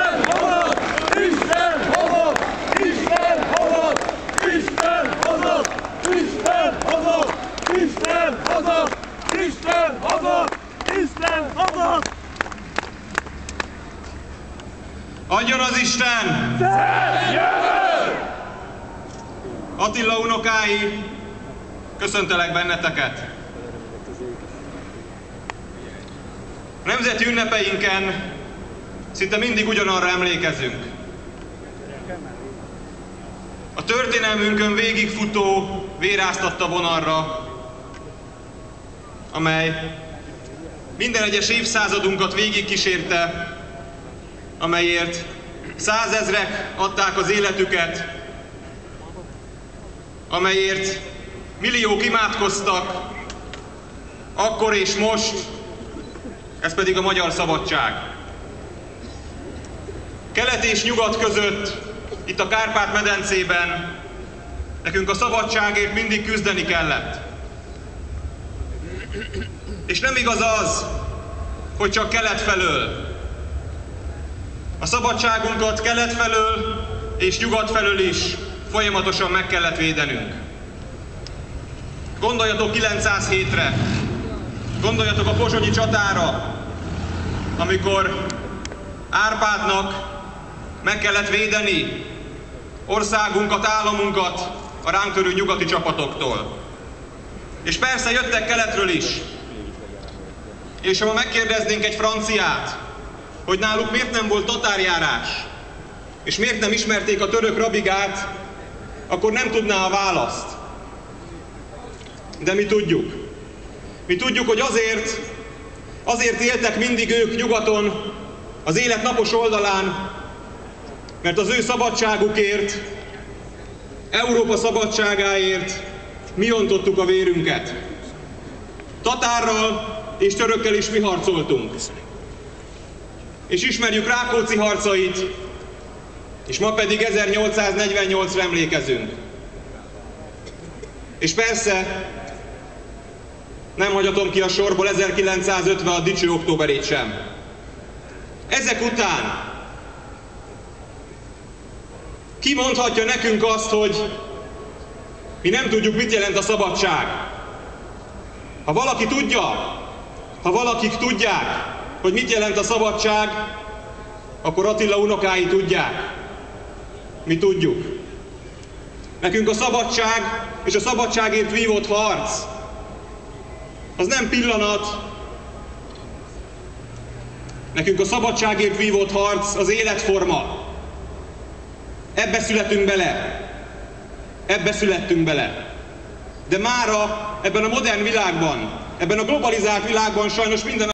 Isten halad! Isten halad! Isten halad! Isten halad! Isten halad! Isten halad! Isten halad! Isten halad! Adjon az Isten! Szent jövő! Attila unokái, köszöntelek benneteket! A nemzeti ünnepeinken szinte mindig ugyanarra emlékezünk. A történelmünkön végigfutó, véráztatta vonalra, amely minden egyes évszázadunkat végigkísérte, amelyért százezrek adták az életüket, amelyért milliók imádkoztak, akkor és most, ez pedig a magyar szabadság. Kelet és nyugat között, itt a Kárpát-medencében nekünk a szabadságért mindig küzdeni kellett. És nem igaz az, hogy csak kelet felől. A szabadságunkat kelet felől és nyugat felől is folyamatosan meg kellett védenünk. Gondoljatok 907-re, gondoljatok a pozsonyi csatára, amikor Árpádnak meg kellett védeni országunkat, államunkat a ránk törő nyugati csapatoktól. És persze jöttek keletről is. És ha megkérdeznénk egy franciát, hogy náluk miért nem volt tatárjárás, és miért nem ismerték a török rabigát, akkor nem tudná a választ. De mi tudjuk. Mi tudjuk, hogy azért éltek mindig ők nyugaton, az élet napos oldalán, mert az ő szabadságukért, Európa szabadságáért mi ontottuk a vérünket. Tatárral és törökkel is mi harcoltunk. És ismerjük Rákóczi harcait, és ma pedig 1848-ra emlékezünk. És persze nem hagyhatom ki a sorból 1956 dicső októberét sem. Ezek után ki mondhatja nekünk azt, hogy mi nem tudjuk, mit jelent a szabadság? Ha valaki tudja, ha valakik tudják, hogy mit jelent a szabadság, akkor Attila unokái tudják. Mi tudjuk. Nekünk a szabadság és a szabadságért vívott harc az nem pillanat. Nekünk a szabadságért vívott harc az életforma. Ebbe születünk bele. Ebbe születtünk bele. De mára ebben a modern világban, ebben a globalizált világban sajnos minden